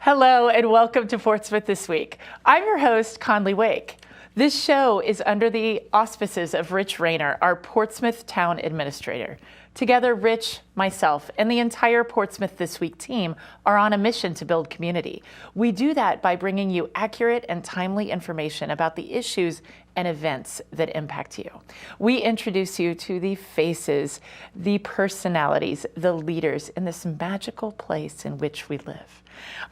Hello and welcome to Portsmouth This Week. I'm your host, Conley Wake. This show is under the auspices of Rich Rayner, our Portsmouth Town Administrator. Together, Rich, myself, and the entire Portsmouth This Week team are on a mission to build community. We do that by bringing you accurate and timely information about the issues and events that impact you. We introduce you to the faces, the personalities, the leaders in this magical place in which we live.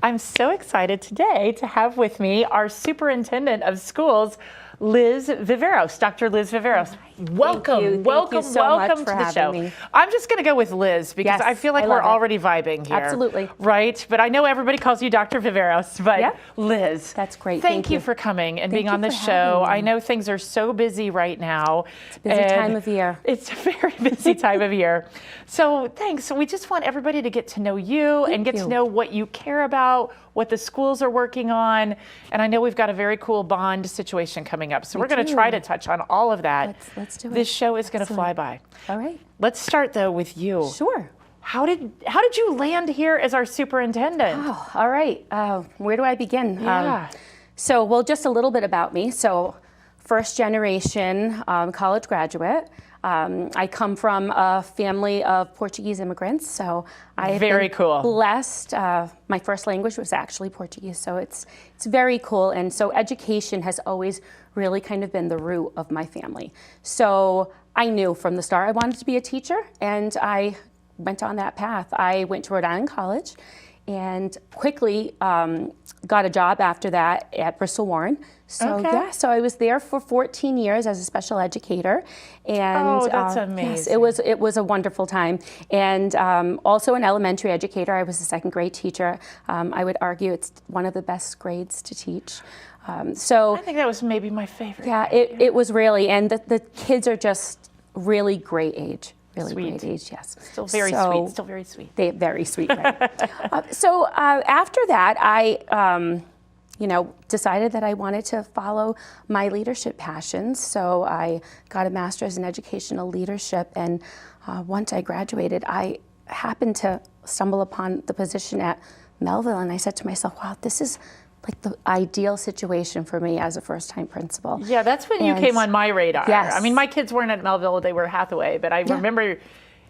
I'm so excited today to have with me our Superintendent of Schools, Liz Viveiros, Dr. Liz Viveiros. Welcome, welcome to the show. Me. I'm just going to go with Liz because I feel like we're already vibing here. Absolutely. Right? But I know everybody calls you Dr. Viveiros, but Liz. That's great. Thank you for coming and being on the show. I know things are so busy right now. It's a busy time of year. It's a very busy time of year. So thanks. We just want everybody to get to know you and get to know what you care about, what the schools are working on. And I know we've got a very cool bond situation coming up. So we're going to try to touch on all of that. Let's do it. This show is going to fly by. All right. Let's start though with you. Sure. How did you land here as our superintendent? Oh, all right. Where do I begin? Yeah. Well, just a little bit about me. So, first generation college graduate. I come from a family of Portuguese immigrants, so I have been blessed. My first language was actually Portuguese, so it's very cool. And so education has always really kind of been the root of my family. So I knew from the start I wanted to be a teacher, and I went on that path. I went to Rhode Island College and quickly got a job after that at Bristol Warren. So so I was there for 14 years as a special educator, and that's amazing. Yes, it was a wonderful time. And also an elementary educator. I was a second grade teacher. I would argue it's one of the best grades to teach. So I think that was maybe my favorite. Yeah, it was really, and the kids are just really great age. Really great age, yes. Still very sweet. Still very sweet. Very sweet, right? So after that, I decided that I wanted to follow my leadership passions. So I got a master's in educational leadership, and once I graduated, I happened to stumble upon the position at Melville, and I said to myself, wow, this is like the ideal situation for me as a first-time principal. Yeah, that's when you came on my radar. Yes. I mean, my kids weren't at Melville, they were Hathaway, but I remember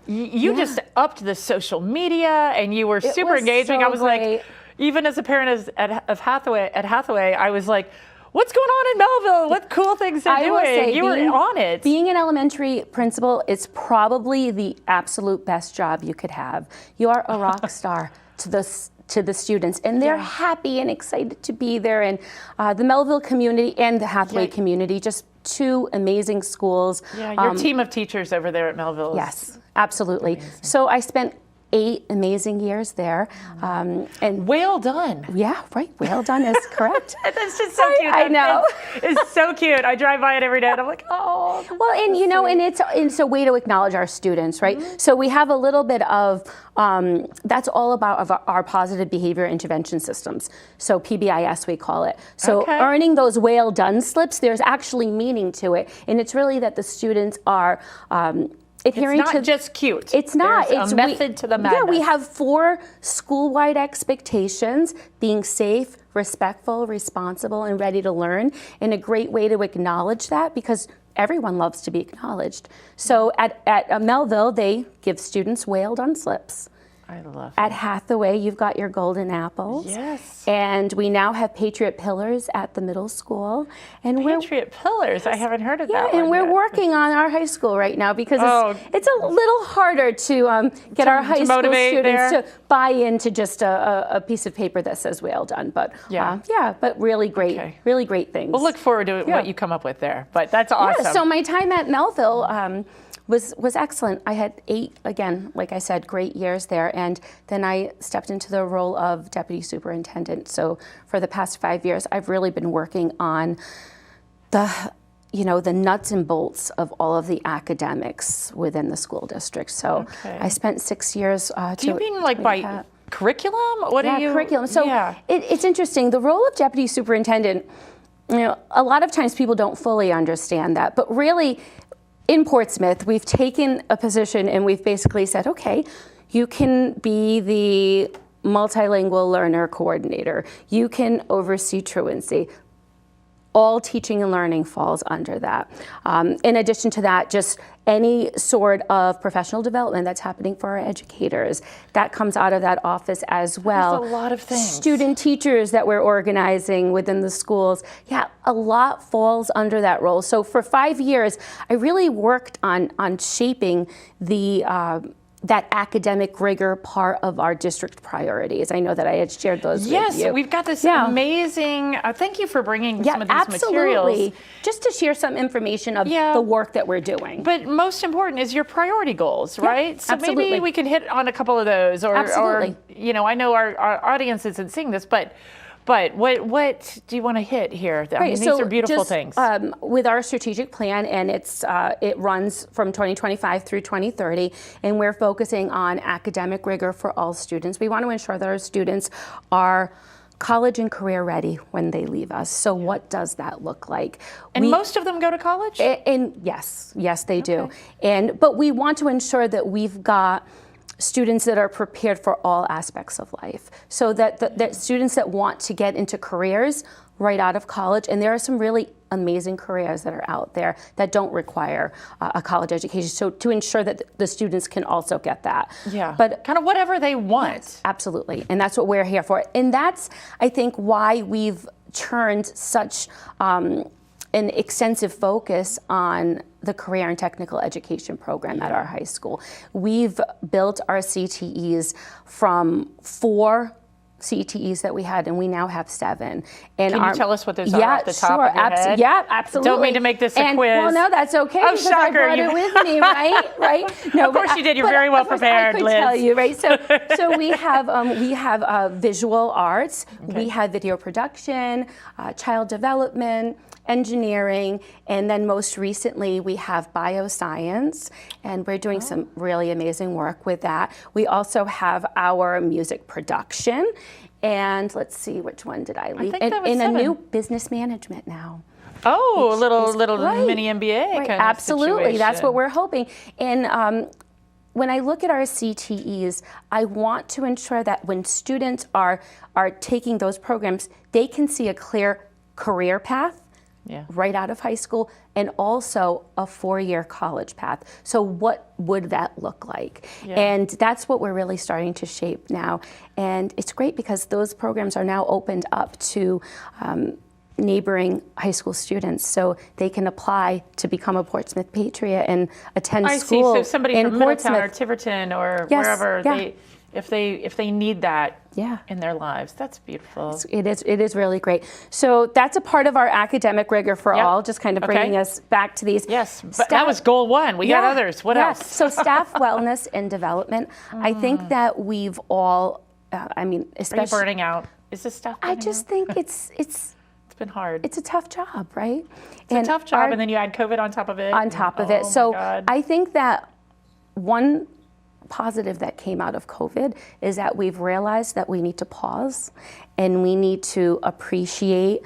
you just upped the social media and you were super engaging. So I was like, even as a parent at Hathaway, I was like, what's going on in Melville? What cool things they're doing? You were on it. Being an elementary principal is probably the absolute best job you could have. You are a rock star to the students, and they're happy and excited to be there. And the Melville community and the Hathaway community, just two amazing schools. Yeah, your team of teachers over there at Melville. Yes, absolutely. Amazing. So I spent 8 amazing years there. And well done. Yeah, right. Well done is correct. That's just so cute. I know. It's so cute. I drive by it every day and I'm like, oh. Well, and you know, and it's a way to acknowledge our students, right? Mm-hmm. So we have a little bit of, that's all about our positive behavior intervention systems. So PBIS, we call it. So earning those well done slips, there's actually meaning to it. And it's really that the students are, adhering it's not just cute. It's not. There's a method to the madness. Yeah, we have 4 school-wide expectations: being safe, respectful, responsible, and ready to learn. And a great way to acknowledge that, because everyone loves to be acknowledged. So at Melville, they give students well done slips. I love it. At Hathaway, you've got your golden apples. Yes. And we now have Patriot Pillars at the middle school. And Patriot Pillars? I haven't heard of that one. Yeah, and we're working on our high school right now, because it's a little harder to get our high school students to buy into just a piece of paper that says well done. But but really great things. We'll look forward to what you come up with there. But that's awesome. Yeah, so my time at Melville was excellent. I had 8, again, like I said, great years there. And then I stepped into the role of deputy superintendent. So for the past 5 years, I've really been working on the nuts and bolts of all of the academics within the school district. So I spent 6 years. Do you mean like by curriculum? What do you? Curriculum. So it's interesting. The role of deputy superintendent, a lot of times people don't fully understand that, but really, in Portsmouth, we've taken a position and we've basically said, okay, you can be the multilingual learner coordinator. You can oversee truancy. All teaching and learning falls under that. In addition to that, just any sort of professional development that's happening for our educators, that comes out of that office as well. There's a lot of things. Student teachers that we're organizing within the schools. Yeah, a lot falls under that role. So for 5 years, I really worked on shaping the that academic rigor part of our district priorities. I know that I had shared those with you. Yes, we've got this amazing, thank you for bringing some of these materials. Just to share some information of the work that we're doing. But most important is your priority goals, right? So absolutely. maybe we can hit on a couple of those. Or you know, I know our audience isn't seeing this, but what do you want to hit here? I mean, these are beautiful things. With our strategic plan, and it runs from 2025 through 2030, and we're focusing on academic rigor for all students. We want to ensure that our students are college and career ready when they leave us. So what does that look like? And most of them go to college? And yes, they do. But we want to ensure that we've got students that are prepared for all aspects of life, so that students that want to get into careers right out of college, and there are some really amazing careers that are out there that don't require a college education, so to ensure that the students can also get that. Yeah, but kind of whatever they want. Yes, absolutely, and that's what we're here for. And that's, I think, why we've turned such an extensive focus on the career and technical education program at our high school. We've built our CTEs from 4 CTEs that we had, and we now have 7. And can you tell us what those are off the top of your head? Yeah, absolutely. Don't mean to make this a quiz. Well, no, that's okay. Oh, because shocker! I brought it with me, right? No, of course you did. You're very well prepared, I could Liz. tell you, right? So we have visual arts, we have video production, child development, engineering, and then most recently we have bioscience, and we're doing some really amazing work with that. We also have our music production, and let's see, which one did I leave? I think that was in 7. A new business management now. Oh, a little mini MBA kind of Absolutely, that's situation. what we're hoping. And when I look at our CTEs, I want to ensure that when students are taking those programs, they can see a clear career path right out of high school, and also a 4-year college path. So what would that look like? And that's what we're really starting to shape now. And it's great because those programs are now opened up to neighboring high school students, so they can apply to become a Portsmouth Patriot and attend school. So somebody in from Portsmouth. Middletown or Tiverton or wherever, if they need that in their lives, that's beautiful. It is really great. So that's a part of our academic rigor for all, just kind of bringing us back to these. Yes, but that was goal 1. We got others. What else? So staff wellness and development. I think that we've all, especially. Are you burning out? Is this stuff? I just think it's been hard. It's a tough job, right? It's a tough job, and then you add COVID on top of it. So I think that one positive that came out of COVID is that we've realized that we need to pause and we need to appreciate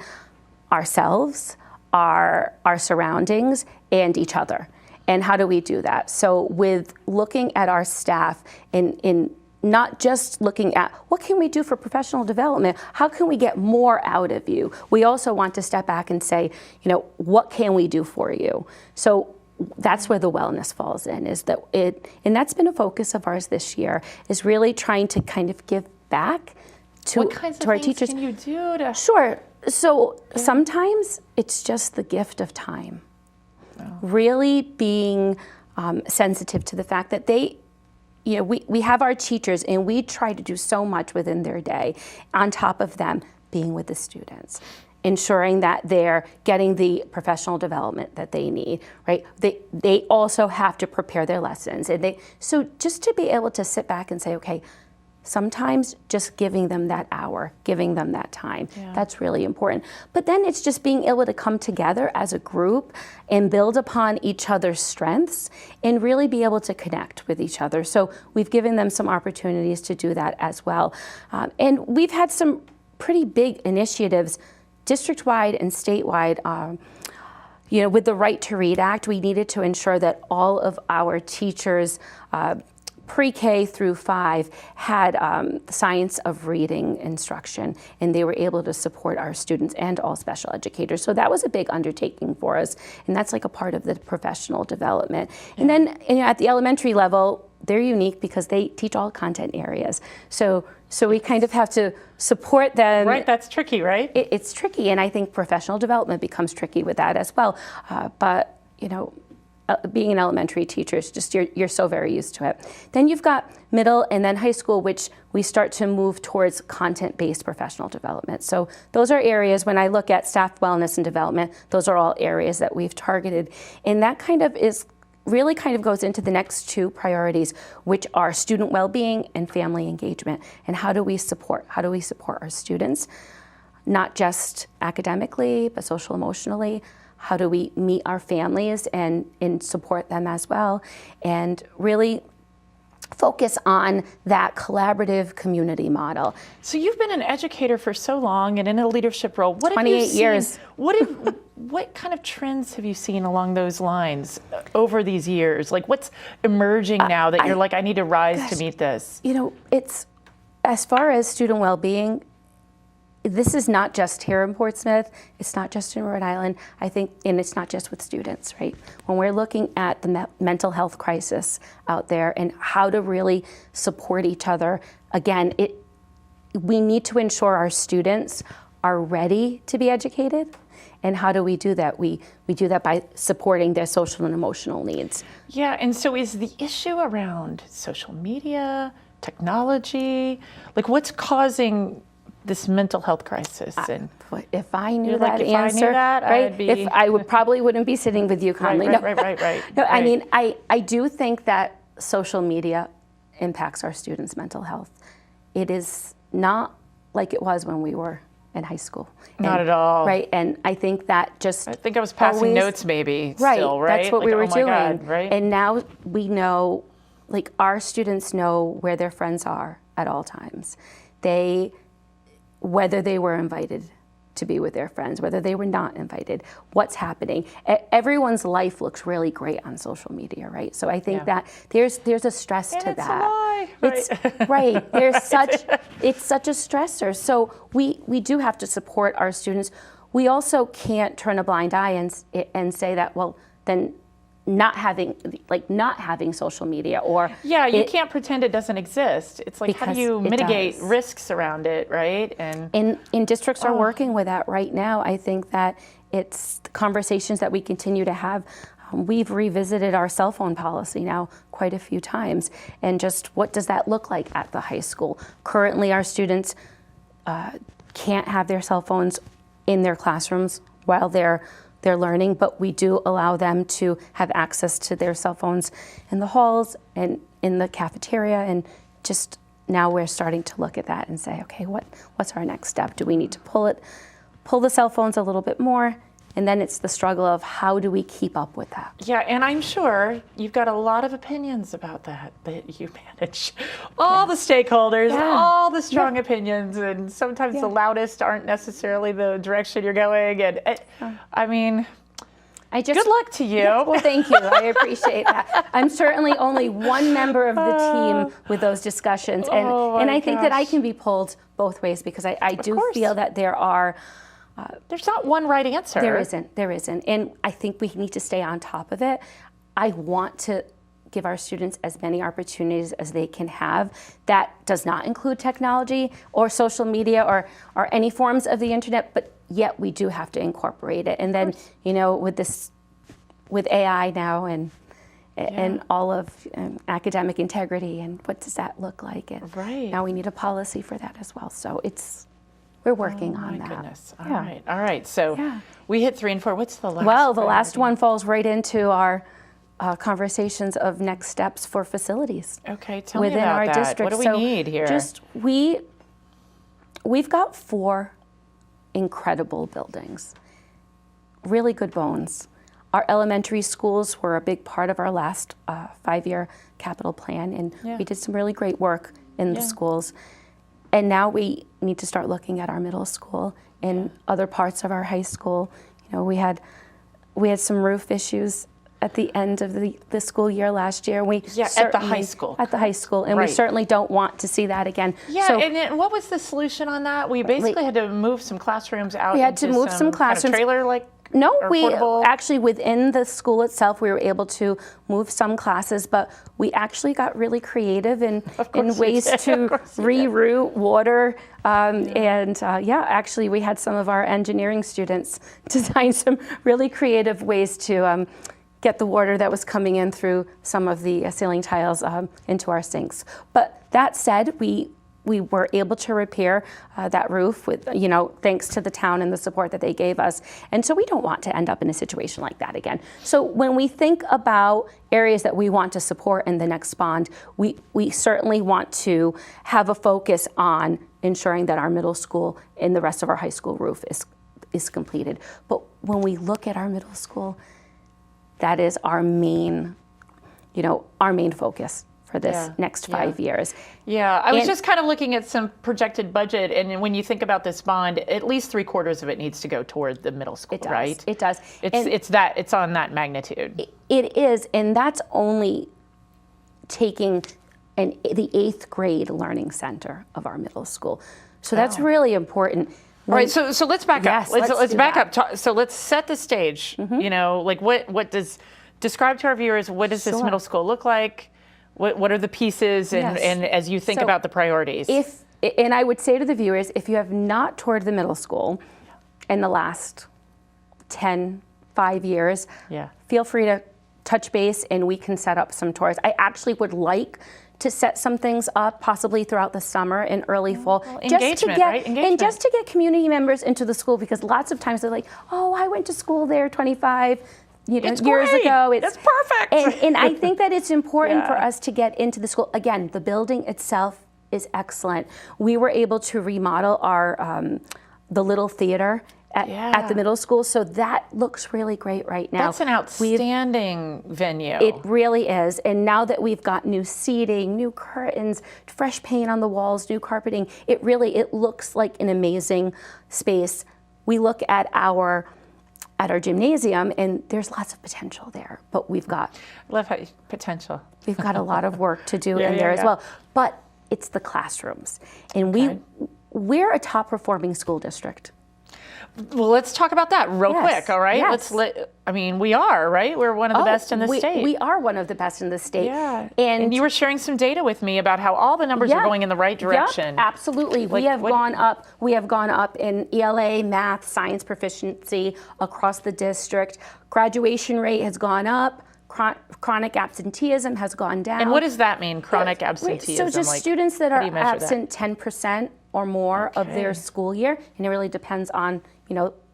ourselves, our surroundings, and each other. And how do we do that? So with looking at our staff in not just looking at what can we do for professional development, how can we get more out of you? We also want to step back and say, what can we do for you? So that's where the wellness falls in, and that's been a focus of ours this year, is really trying to kind of give back to our teachers. What kinds of things can you do to? Sure. So sometimes it's just the gift of time. Really being sensitive to the fact that we have our teachers, and we try to do so much within their day, on top of them being with the students, ensuring that they're getting the professional development that they need, right? They also have to prepare their lessons. So just to be able to sit back and say, okay, sometimes just giving them that hour, giving them that time, that's really important. But then it's just being able to come together as a group and build upon each other's strengths and really be able to connect with each other. So we've given them some opportunities to do that as well. And we've had some pretty big initiatives district-wide and statewide. With the Right to Read Act, we needed to ensure that all of our teachers pre-K through 5 had science of reading instruction, and they were able to support our students and all special educators. So that was a big undertaking for us, and that's like a part of the professional development. And then at the elementary level, they're unique because they teach all content areas. So we kind of have to support them. Right, that's tricky, right? It's tricky, and I think professional development becomes tricky with that as well. But being an elementary teacher is just, you're so very used to it. Then you've got middle and then high school, which we start to move towards content-based professional development. So those are areas, when I look at staff wellness and development, those are all areas that we've targeted. And that really goes into the next 2 priorities, which are student well-being and family engagement. And how do we support our students, not just academically, but social emotionally? How do we meet our families and support them as well? And really focus on that collaborative community model. So you've been an educator for so long and in a leadership role. What 28 have you seen, years. What kind of trends have you seen along those lines over these years? Like what's emerging now that you're like, I need to rise to meet this? It's, as far as student well-being, this is not just here in Portsmouth, it's not just in Rhode Island, I think, and it's not just with students, right? When we're looking at the mental health crisis out there and how to really support each other, again, we need to ensure our students are ready to be educated. And how do we do that? We do that by supporting their social and emotional needs. Yeah, and so is the issue around social media, technology, like what's causing this mental health crisis? And if I knew that answer, right? I probably wouldn't be sitting with you, Conley. Right. No, I mean, I do think that social media impacts our students' mental health. It is not like it was when we were in high school. Not at all. Right, and I think that I think I was passing notes maybe still, right? That's what we were doing. God, right? And now we know, like our students know where their friends are at all times. Whether they were invited to be with their friends, whether they were not invited, what's happening. Everyone's life looks really great on social media, right? So I think that there's a stress to it's that. A lie, right? It's right. It's such a stressor. So we do have to support our students. We also can't turn a blind eye and say that, well, then not having social media or you can't pretend it doesn't exist. It's like, how do you mitigate risks around it, right? And districts are working with that right now. I think that it's conversations that we continue to have. We've revisited our cell phone policy now quite a few times, and just what does that look like at the high school? Currently, our students can't have their cell phones in their classrooms while they're learning, but we do allow them to have access to their cell phones in the halls and in the cafeteria. And just now we're starting to look at that and say, okay, what's our next step? Do we need to pull the cell phones a little bit more? And then it's the struggle of how do we keep up with that? Yeah, and I'm sure you've got a lot of opinions about that you manage. All the stakeholders, all the strong opinions, and sometimes the loudest aren't necessarily the direction you're going. And I mean, good luck to you. Well, thank you. I appreciate that. I'm certainly only one member of the team with those discussions. And I think that I can be pulled both ways because I do feel that there are there's not one right answer. There isn't. And I think we need to stay on top of it. I want to give our students as many opportunities as they can have. That does not include technology or social media or any forms of the internet, but yet we do have to incorporate it. And then, with AI now and all of academic integrity and what does that look like? And now we need a policy for that as well. So we're working on that. Oh my goodness. All right. So we hit 3 and 4. What's the last? Well, the last one falls right into our conversations of next steps for facilities. Okay, tell me about within our that. district. What do we need here? We've got 4 incredible buildings, really good bones. Our elementary schools were a big part of our last 5-year capital plan, and we did some really great work in the schools. And now we need to start looking at our middle school and other parts of our high school. We had some roof issues at the end of the school year last year. At the high school. At the high school, and we certainly don't want to see that again. Yeah, so, and what was the solution on that? We basically had to move some classrooms out. We had to move some classrooms. Kind of trailer, like. No, we portable? Actually, within the school itself, we were able to move some classes, but we actually got really creative in ways to reroute water. Actually, we had some of our engineering students design some really creative ways to get the water that was coming in through some of the ceiling tiles into our sinks. But that said, we were able to repair that roof with, thanks to the town and the support that they gave us. And so we don't want to end up in a situation like that again. So when we think about areas that we want to support in the next bond, we certainly want to have a focus on ensuring that our middle school and the rest of our high school roof is completed. But when we look at our middle school, that is our main focus for this next 5 years. Yeah, I was just kind of looking at some projected budget, and when you think about this bond, at least 3/4 of it needs to go toward the middle school, right? It does. It's on that magnitude. It is, and that's only taking the 8th grade learning center of our middle school. So that's really important. All right, so let's back up. Let's back up. So let's set the stage. Mm-hmm. Describe to our viewers, what does this middle school look like? What are the pieces, and as you think about the priorities? And I would say to the viewers, if you have not toured the middle school in the last 5 years, feel free to touch base and we can set up some tours. I actually would like to set some things up possibly throughout the summer and early fall. Engagement. And just to get community members into the school, because lots of times they're like, oh, I went to school there 25 years ago. It's perfect. And I think that it's important for us to get into the school. Again, the building itself is excellent. We were able to remodel our the little theater at the middle school, so that looks really great right now. That's an outstanding venue. It really is. And now that we've got new seating, new curtains, fresh paint on the walls, new carpeting, it looks like an amazing space. We look at our gymnasium, and there's lots of potential there, but we've got potential. We've got a lot of work to do in there as well. But it's the classrooms, and we're a top performing school district. Well, let's talk about that real quick, all right? Yes. We are, right? We're one of the best in the state. We are one of the best in the state. Yeah. And you were sharing some data with me about how all the numbers are going in the right direction. Yep, absolutely. We have gone up in ELA, math, science proficiency across the district. Graduation rate has gone up. Chronic absenteeism has gone down. And what does that mean, chronic absenteeism? So just students that are absent 10% or more of their school year, and it really depends on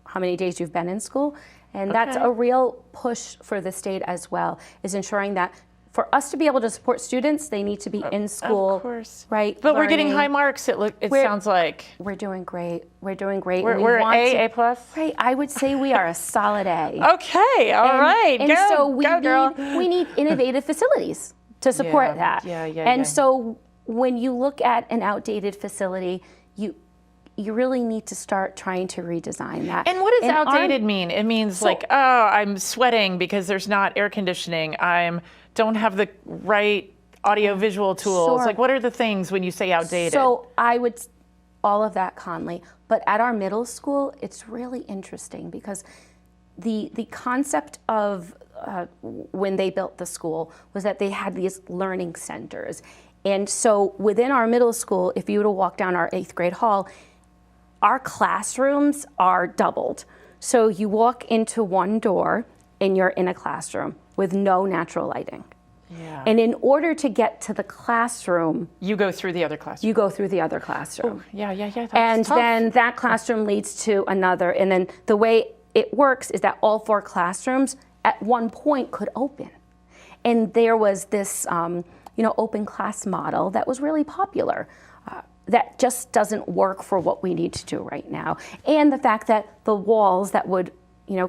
how many days you've been in school. And that's a real push for the state as well, is ensuring that for us to be able to support students, they need to be in school, of course. Right? But we're getting high marks. It sounds like we're doing great. We're doing great. We're A plus. Right. I would say we are a solid A. Okay. All right. And so we need innovative facilities to support that. And so when you look at an outdated facility, you really need to start trying to redesign that. And what does outdated mean? It means I'm sweating because there's not air conditioning. Don't have the right audio-visual tools. Sure. Like, what are the things when you say outdated? So all of that, Conley. But at our middle school, it's really interesting because the concept of when they built the school was that they had these learning centers. And so within our middle school, if you were to walk down our 8th grade hall, our classrooms are doubled. So you walk into one door and you're in a classroom with no natural lighting. Yeah. And in order to get to the classroom, you go through the other classroom. You go through the other classroom. Oh, yeah. That's tough. Then that classroom leads to another. And then the way it works is that all 4 classrooms at one point could open. And there was this open class model that was really popular. That just doesn't work for what we need to do right now. And the fact that the walls that would,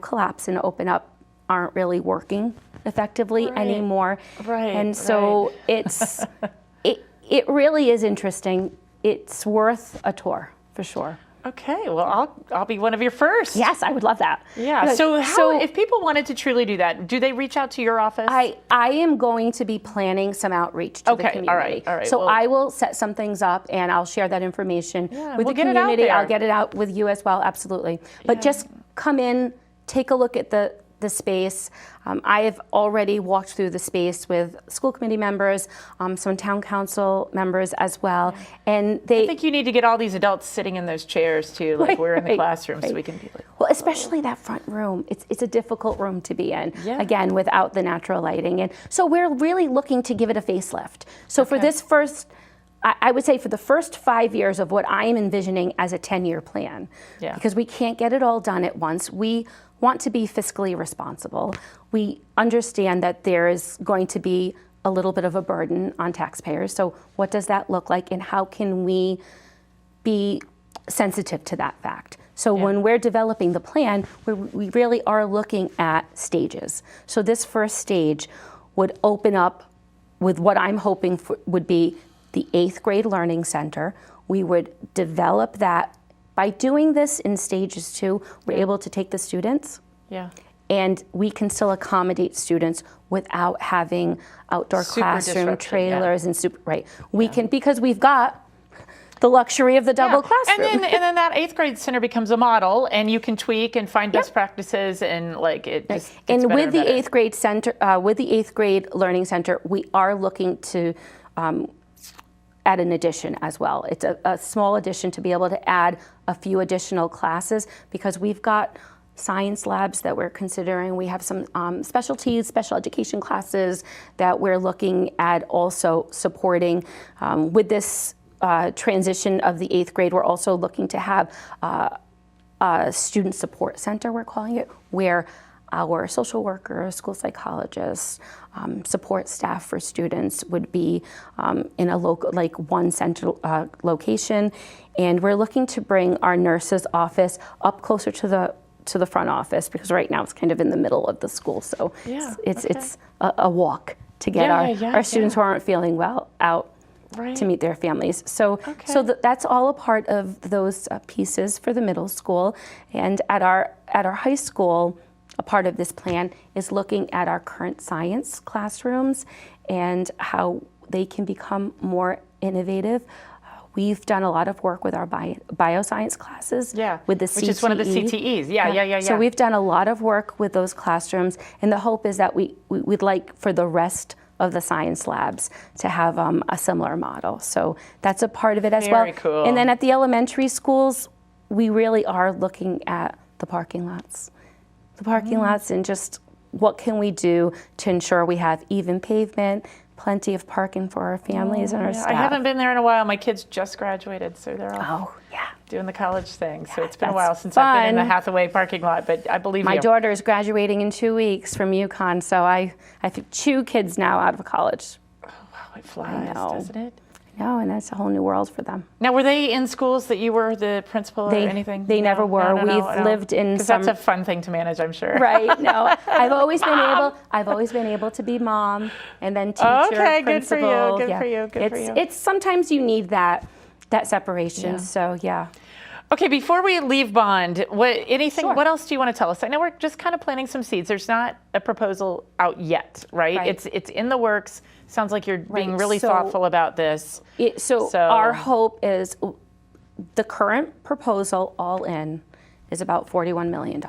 collapse and open up aren't really working effectively anymore. Right. And so it really is interesting. It's worth a tour for sure. Okay, well, I'll be one of your first. Yes, I would love that. Yeah. So if people wanted to truly do that, do they reach out to your office? I am going to be planning some outreach to the community. All right. So I will set some things up, and I'll share that information with the community. I'll get it out with you as well, absolutely. But just come in, take a look at the space. I have already walked through the space with school committee members, some town council members as well, and I think you need to get all these adults sitting in those chairs too, like we're in the classroom, so we can be like. Well, especially that front room. It's a difficult room to be in. Again, without the natural lighting, and so we're really looking to give it a facelift. So for this first. I would say for the first 5 years of what I am envisioning as a 10-year plan, because we can't get it all done at once. We want to be fiscally responsible. We understand that there is going to be a little bit of a burden on taxpayers. So what does that look like, and how can we be sensitive to that fact? So when we're developing the plan, we really are looking at stages. So this first stage would open up with what I'm hoping for would be the 8th grade learning center. We would develop that. By doing this in stages 2, we're able to take the students, and we can still accommodate students without having outdoor classroom trailers and We can, because we've got the luxury of the double classroom. And then that 8th grade center becomes a model, and you can tweak and find best practices, and like it just gets better with the 8th grade center, with the 8th grade learning center, we are looking to add an addition as well. It's a small addition to be able to add a few additional classes, because we've got science labs that we're considering. We have some specialties, special education classes that we're looking at also supporting. With this transition of the 8th grade, we're also looking to have a student support center, we're calling it, where our social workers, school psychologists, support staff for students would be in a local, like one central location, and we're looking to bring our nurses' office up closer to the front office, because right now it's kind of in the middle of the school, so it's a walk to get our students who aren't feeling well out. To meet their families. So that's all a part of those pieces for the middle school, and at our high school. A part of this plan is looking at our current science classrooms and how they can become more innovative. We've done a lot of work with our bioscience classes, with the CTE. Which is one of the CTEs, So we've done a lot of work with those classrooms, and the hope is that we'd like for the rest of the science labs to have a similar model. So that's a part of it as well. Very cool. And then at the elementary schools, we really are looking at the parking lots. And just what can we do to ensure we have even pavement, plenty of parking for our families and our staff. I haven't been there in a while. My kids just graduated, so they're all doing the college thing. So it's been a while since I've been in the Hathaway parking lot, but I believe my daughter is graduating in 2 weeks from UConn, so I have 2 kids now out of college. Oh, wow, it flies, doesn't it? No, and that's a whole new world for them. Now, were they in schools that you were the principal or anything? They never were. We've lived in some. Because that's a fun thing to manage, I'm sure. Right. No, I've always been able to be mom and then teacher, principal. Good for you. It's sometimes you need that separation. So Okay, before we leave Bond, what else do you want to tell us? I know we're just kind of planting some seeds. There's not a proposal out yet, right? It's in the works. Sounds like you're being really thoughtful about this. So our hope is the current proposal all in is about $41 million.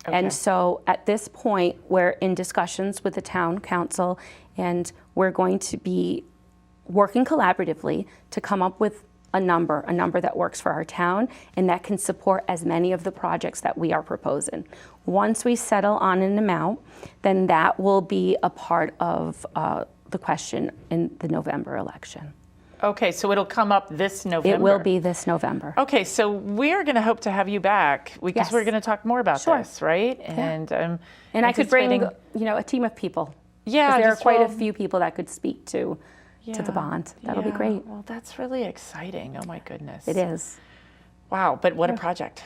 And so at this point, we're in discussions with the town council, and we're going to be working collaboratively to come up with a number that works for our town and that can support as many of the projects that we are proposing. Once we settle on an amount, then that will be a part of the question in the November election. Okay, so it'll come up this November. It will be this November. Okay, so we're going to hope to have you back because we're going to talk more about this, right? And I could bring a team of people. Yeah, there are quite a few people that could speak to the bond. That'll be great. Well, that's really exciting. Oh my goodness. It is. Wow, but what a project.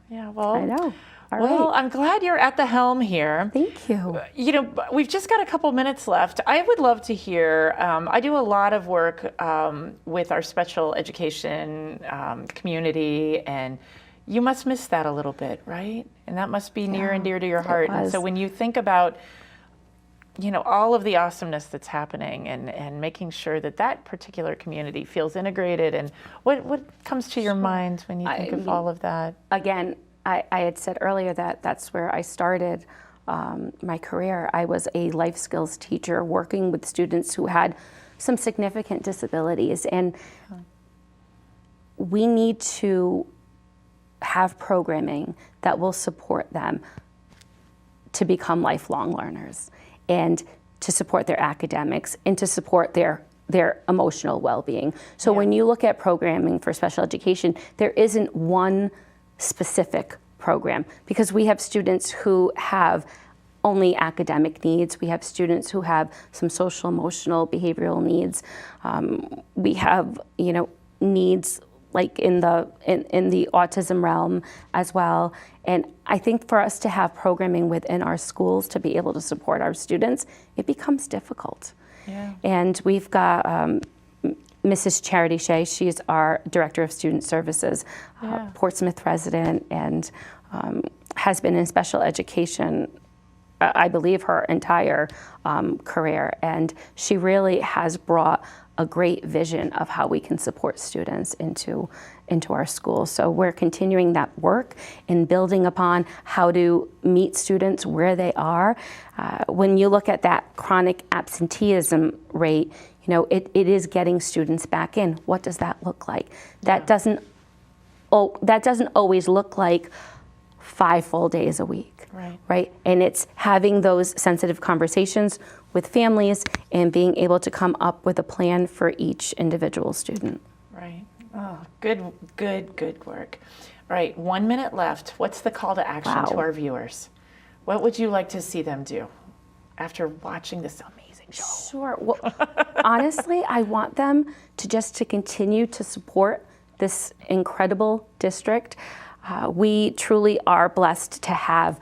Yeah, well, I know. Well, I'm glad you're at the helm here. Thank you. You know, we've just got a couple minutes left. I would love to hear, I do a lot of work with our special education community, and you must miss that a little bit, right? And that must be near and dear to your heart. And so when you think about, you know, all of the awesomeness that's happening and making sure that that particular community feels integrated, and what comes to your mind when you think of all of that? Again, I had said earlier that that's where I started my career. I was a life skills teacher working with students who had some significant disabilities, and we need to have programming that will support them to become lifelong learners and to support their academics and to support their emotional well-being. So when you look at programming for special education, there isn't one specific program, because we have students who have only academic needs. We have students who have some social, emotional, behavioral needs. We have, you know, needs like in the autism realm as well. And I think for us to have programming within our schools to be able to support our students, it becomes difficult. Yeah. And we've got Mrs. Charity Shea. She's our Director of Student Services, Portsmouth resident, and has been in special education, I believe, her entire career. And she really has brought a great vision of how we can support students into our schools. So we're continuing that work and building upon how to meet students where they are. When you look at that chronic absenteeism rate, you know, it is getting students back in. What does that look like? That doesn't always look like 5 full days a week, right? And it's having those sensitive conversations with families and being able to come up with a plan for each individual student. Right. Oh, good work. All right, 1 minute left. What's the call to action to our viewers? What would you like to see them do after watching this amazing show? Sure. Well, honestly, I want them to continue to support this incredible district. We truly are blessed to have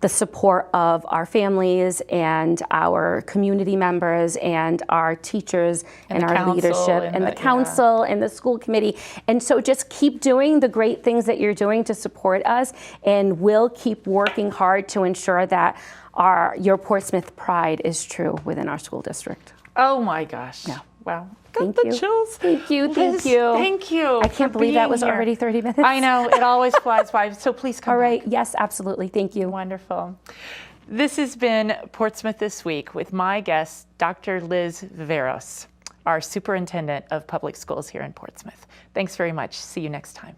the support of our families and our community members and our teachers and our leadership and the council and the school committee. And so just keep doing the great things that you're doing to support us, and we'll keep working hard to ensure that your Portsmouth pride is true within our school district. Oh my gosh. Yeah. Wow. Thank you. Chills. Thank you. Liz, thank you. I can't believe that was already 30 minutes. I know. It always flies by. So please come All right. back. Yes, absolutely. Thank you. Wonderful. This has been Portsmouth This Week with my guest, Dr. Liz Viveiros, our Superintendent of Public Schools here in Portsmouth. Thanks very much. See you next time.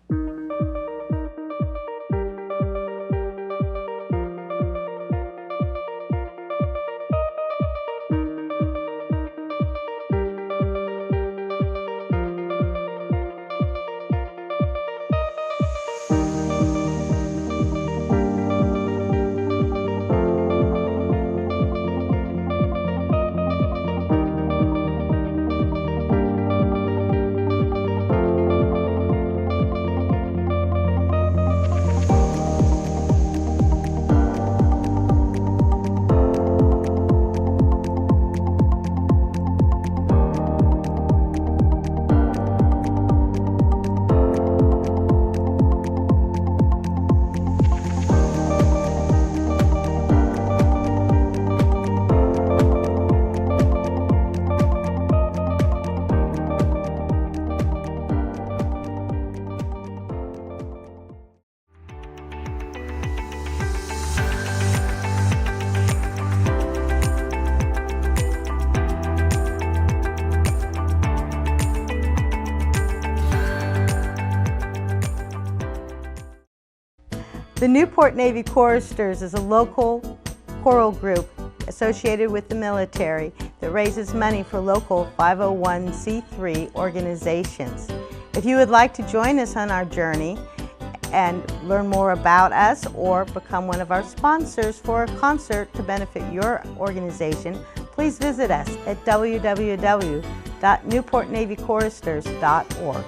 The Newport Navy Choristers is a local choral group associated with the military that raises money for local 501c3 organizations. If you would like to join us on our journey and learn more about us or become one of our sponsors for a concert to benefit your organization, please visit us at www.newportnavychoristers.org.